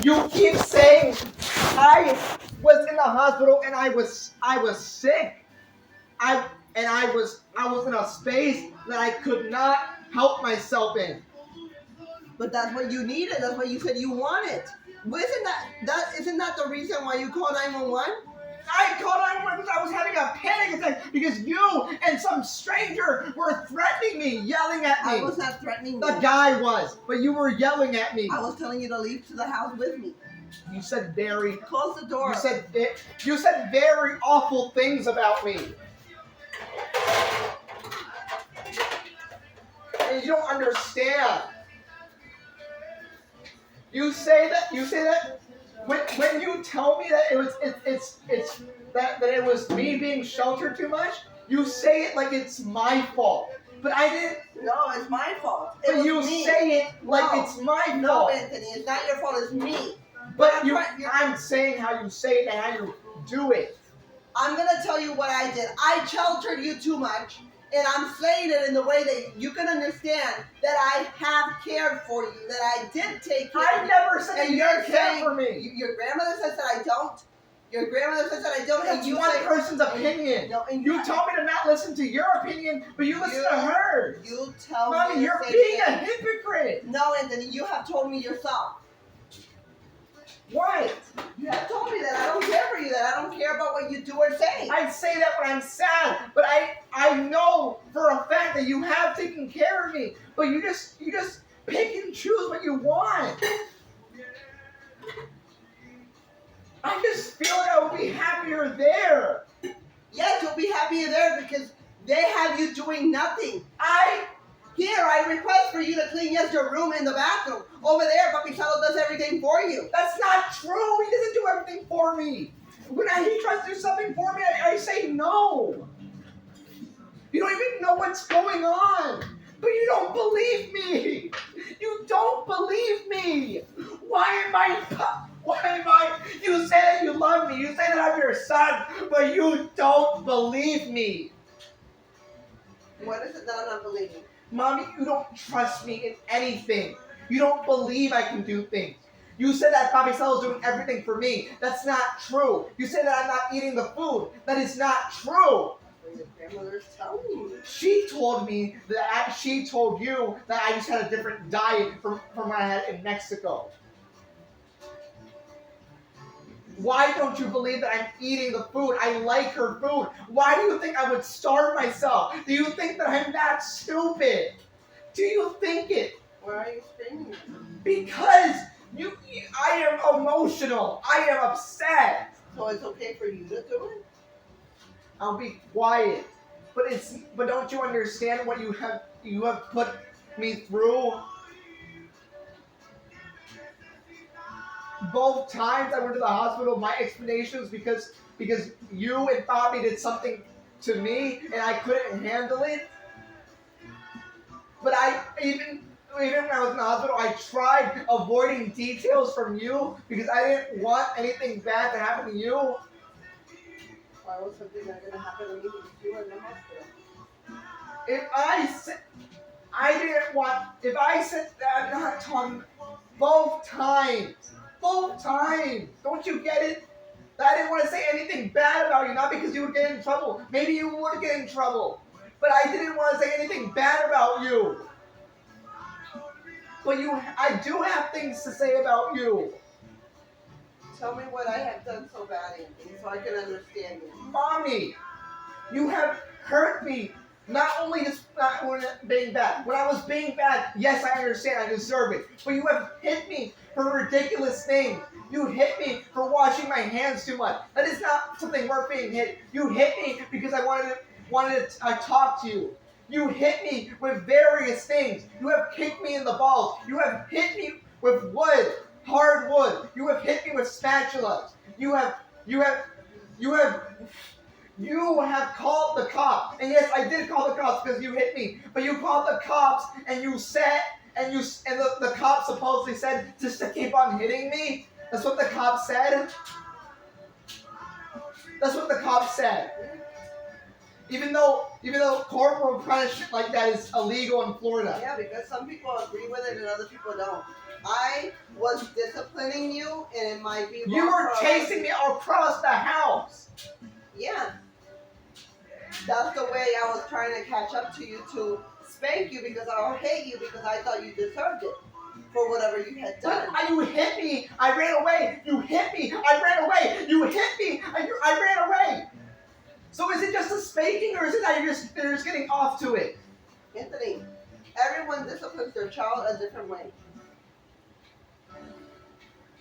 You keep saying I was in the hospital and I was sick. I was in a space that I could not help myself in. But that's what you needed. That's what you said you wanted. Isn't that the reason why you called 911? I called 911 because I was having a panic attack because you and some stranger were threatening me, yelling at me. I was not threatening The you. guy was, but you were yelling at me. I was telling you to leave to the house with me. You said very. Close the door. You said very awful things about me. And you don't understand. You say that when you tell me that that it was me being sheltered too much, you say it like it's my fault. But I didn't. No, it's my fault. But you say it like it's my fault. No, Anthony, it's not your fault. It's me. But I'm saying how you say it and how you do it. I'm gonna tell you what I did. I sheltered you too much, and I'm saying it in the way that you can understand that I have cared for you, that I did take care of you. I never said you didn't care for me. Your grandmother says that I don't. Your grandmother says that I don't. That's one person's opinion. No, and you told me to not listen to your opinion, but you listen to hers. You tell me. Mommy, you're being a hypocrite. No, Anthony, you have told me yourself. What? You have told me that I don't care for you, that I don't care about what you do or say. I say that when I'm sad, but I know for a fact that you have taken care of me, but you just pick and choose what you want. I just feel like I would be happier there. Yes, you'll be happier there because they have you doing nothing. I request for you to clean your room and the bathroom. Over there, Papi Chalo does everything for you. That's not true. He doesn't do everything for me. When he tries to do something for me, I say no. You don't even know what's going on. But you don't believe me. You don't believe me. Why am I? You say that you love me. You say that I'm your son, but you don't believe me. What is it that I'm not believing? Mommy, you don't trust me in anything. You don't believe I can do things. You said that Papi Chalo is doing everything for me. That's not true. You said that I'm not eating the food. That is not true. Your grandmother's telling you. She told me that she told you that I just had a different diet from what I had in Mexico. Why don't you believe that I'm eating the food? I like her food. Why do you think I would starve myself? Do you think that I'm that stupid? Do you think it? Why are you screaming? Because I am emotional. I am upset. So it's okay for you to do it? I'll be quiet. But don't you understand what you have put me through? Both times I went to the hospital, my explanation was because you and Bobby did something to me and I couldn't handle it. But even when I was in the hospital, I tried avoiding details from you because I didn't want anything bad to happen to you. Why was something not going to happen to me if you were in the hospital? If I said that, I'm not talking both times. Both times. Don't you get it? I didn't want to say anything bad about you, not because you would get in trouble. Maybe you would get in trouble. But I didn't want to say anything bad about you. But I do have things to say about you. Tell me what I have done so bad, Anthony, so I can understand you. Mommy, you have hurt me. Not only being bad. When I was being bad, yes, I understand. I deserve it. But you have hit me for ridiculous things. You hit me for washing my hands too much. That is not something worth being hit. You hit me because I wanted to talk to you. You hit me with various things. You have kicked me in the balls. You have hit me with wood, hard wood. You have hit me with spatulas. You have called the cops. And yes, I did call the cops because you hit me. But you called the cops and the cops supposedly said just to keep on hitting me. That's what the cops said. That's what the cops said. Even though corporal punishment like that is illegal in Florida. Yeah, because some people agree with it and other people don't. I was disciplined disciplining you, and it might be You wrong were for chasing me across the house. Yeah. That's the way I was trying to catch up to you to spank you because I hate you because I thought you deserved it for whatever you had But done. you hit me. I ran away. You hit me. I ran away. You hit me. I ran away. So is it just a spanking, or is it that you're just getting off to it? Anthony, everyone disciplines their child a different way.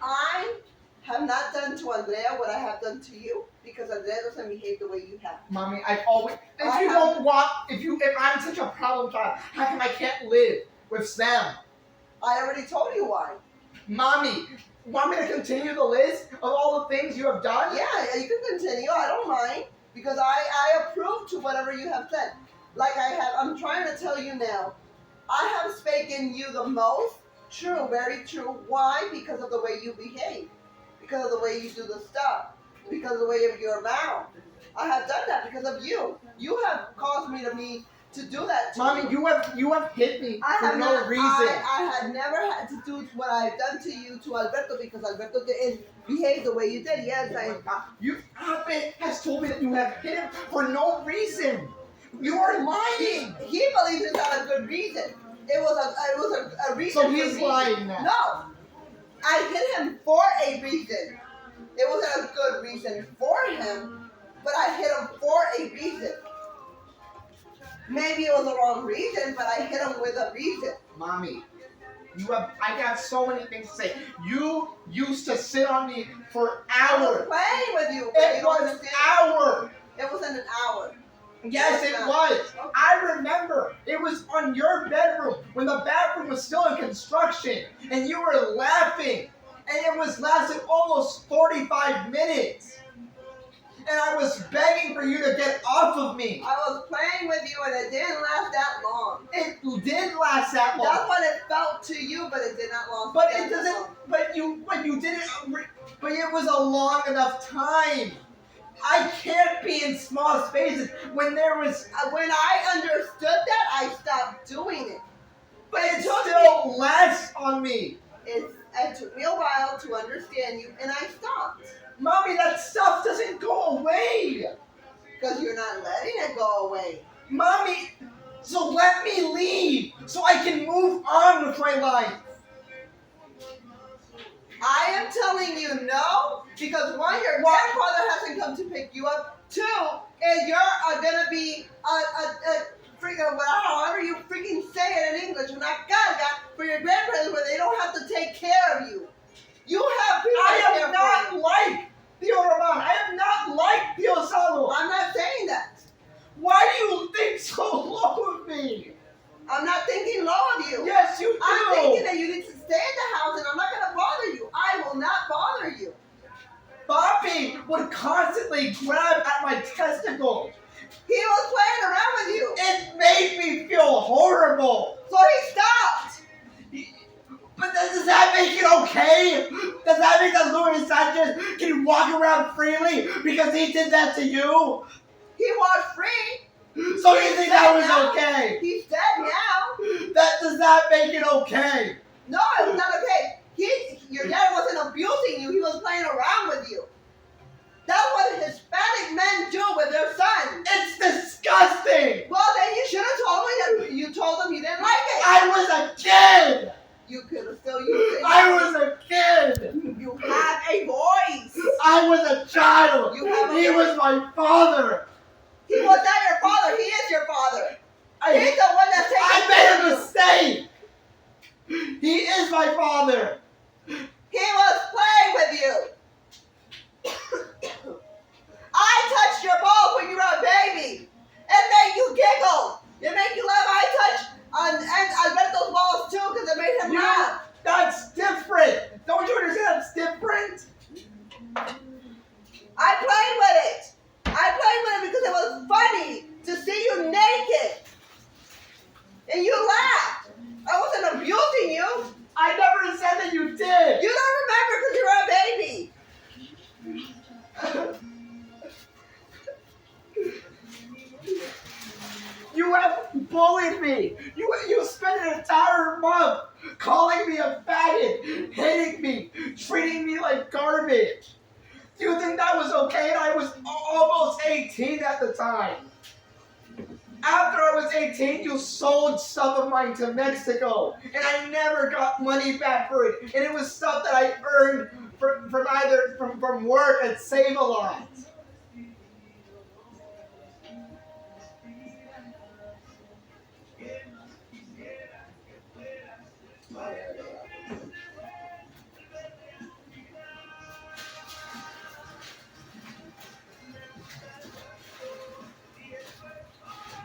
I have not done to Andrea what I have done to you because Andrea doesn't behave the way you have. Mommy, I've always. If I'm such a problem child, how come I can't live with Sam? I already told you why. Mommy, want me to continue the list of all the things you have done? Yeah, you can continue. I don't mind because I approve to whatever you have said. Like I'm trying to tell you now. I have spoken you the most. True, very true. Why? Because of the way you behave. Because of the way you do the stuff. Because of the way of your mouth. I have done that because of you. You have caused me to do that to Mommy, you. you have hit me I for have no not, reason. I had never had to do what I've done to you to Alberto because Alberto didn't behave the way you did. Yes, Abby has told me that you have hit him for no reason. You are lying. He believes it's not a good reason. It was a reason. So for he's me. lying now. No, I hit him for a reason. It wasn't a good reason for him, but I hit him for a reason. Maybe it was the wrong reason, but I hit him with a reason. Mommy, I got so many things to say. You used to sit on me for I was hours. playing with you. But It you don't was understand. hours. It wasn't an hour. Yes, it was. I remember. It was on your bedroom when the bathroom was still in construction, and you were laughing, and it was lasting almost 45 minutes. And I was begging for you to get off of me. I was playing with you, and it didn't last that long. It did last that long. That's what it felt to you, but it did not last. But that it doesn't. long. But you didn't. But it was a long enough time. I can't be in small spaces when there was. When I understood that, I stopped doing it. But it still lasts on me. It took me a while to understand you, and I stopped. Mommy, that stuff doesn't go away. Because you're not letting it go away. Mommy, so let me leave so I can move on with my life. I am telling you no, because one, your grandfather hasn't come to pick you up. Two, and you're gonna be a freaking, however you freaking say it in English, una carga for your grandparents where they don't have to take care of you. You have people I to care am for not you. like Tio Roman. I am not like Tio Salvo. I'm not saying that. Why do you think so low of me? I'm not thinking low of you. Yes, you do. I'm thinking that you need to stay in the house, and I'm not gonna bother you. I will not bother you. Bobby would constantly grab at my testicles. He was playing around with you. It made me feel horrible. So he stopped. But does that make it okay? Does that mean that Luis Sanchez can walk around freely because he did that to you? He was free. So you think that was okay? He's dead now. Does that make it okay? No, it was not okay. Your dad wasn't abusing you. He was playing around with you. That's what Hispanic men do with their sons. It's disgusting. Well, then you should have told me that you told them you didn't like it. I was a kid. You could have still used it. I was a kid. You have a voice. I was a child. You have a He was my father. He was not your father. He is your father. He's the one that's taking I care made a of mistake. He is my father. you. He was playing with you. I touched your balls when you were a baby. It made you giggle. It made you laugh. I touched and Alberto's balls too because it made him laugh. That's different. Don't you understand that's different? I played with it. I played with it because it was funny to see you naked. And you laughed. I wasn't abusing you. I never said that you garbage. Do you think that was okay? And I was almost 18 at the time. After I was 18, you sold stuff of mine to Mexico, and I never got money back for it. And it was stuff that I earned from work at Save-A-Lot.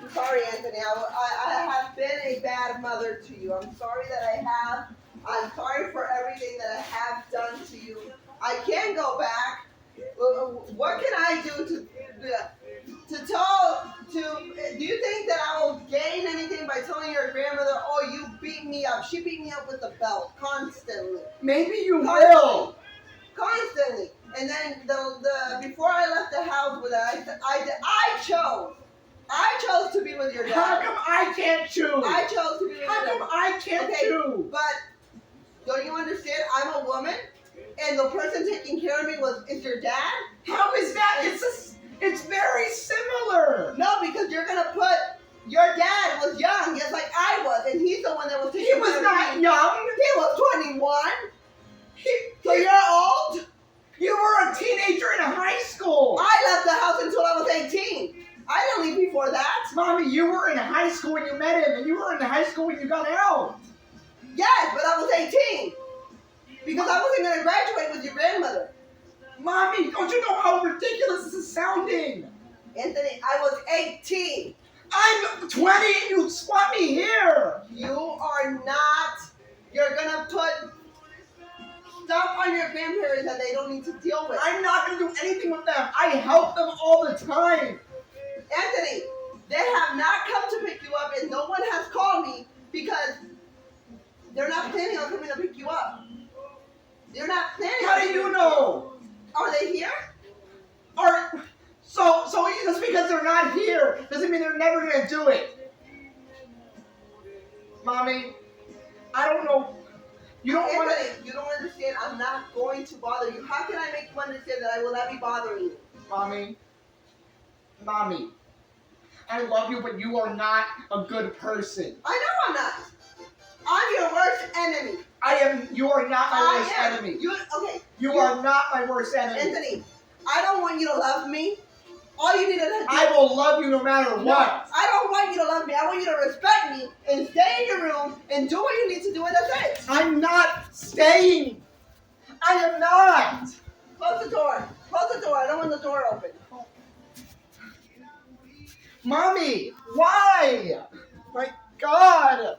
I'm sorry, Anthony. I have been a bad mother to you. I'm sorry that I have. I'm sorry for everything that I have done to you. I can go back. What can I do to tell to? Do you think that I will gain anything by telling your grandmother, "Oh, you beat me up"? She beat me up with a belt constantly. Maybe you Constantly. will. Constantly. And then the before I left the house with her, I chose to be with your dad. How come I can't choose? I chose to be with your How dad. come I can't choose? But don't you understand? I'm a woman, and the person taking care of me is your dad. How is that? It's very similar. No, because you're gonna put your dad was young, just like I was, and he's the one that was taking He care was of not me. young. He was 21. So you're old. You were a teenager in high school. I left the house until I was 18. I didn't leave before that. Mommy, you were in high school when you met him, and you were in high school when you got out. Yes, but I was 18. Because I wasn't going to graduate with your grandmother. Mommy, don't you know how ridiculous this is sounding? Anthony, I was 18. I'm 20 and you swap me here. You are not. You're going to put stuff on your grandparents that they don't need to deal with. I'm not going to do anything with them. I help them all the time. Anthony, they have not come to pick you up, and no one has called me because they're not planning on coming to pick you up. They're not planning. How do you know? Are they here? So just because they're not here doesn't mean they're never going to do it. Mommy, I don't know. You don't want Anthony, you don't understand. I'm not going to bother you. How can I make you understand that I will not be bothering you? Mommy, I love you, but you are not a good person. I know I'm not. I'm your worst enemy. You are not my worst enemy. You are not my worst enemy. Anthony, I don't want you to love me. All you need to do. I will love you no matter what. I don't want you to love me. I want you to respect me and stay in your room and do what you need to do, and that's it. I'm not staying. I am not. Close the door. Close the door. I don't want the door open. Mommy, why? My God.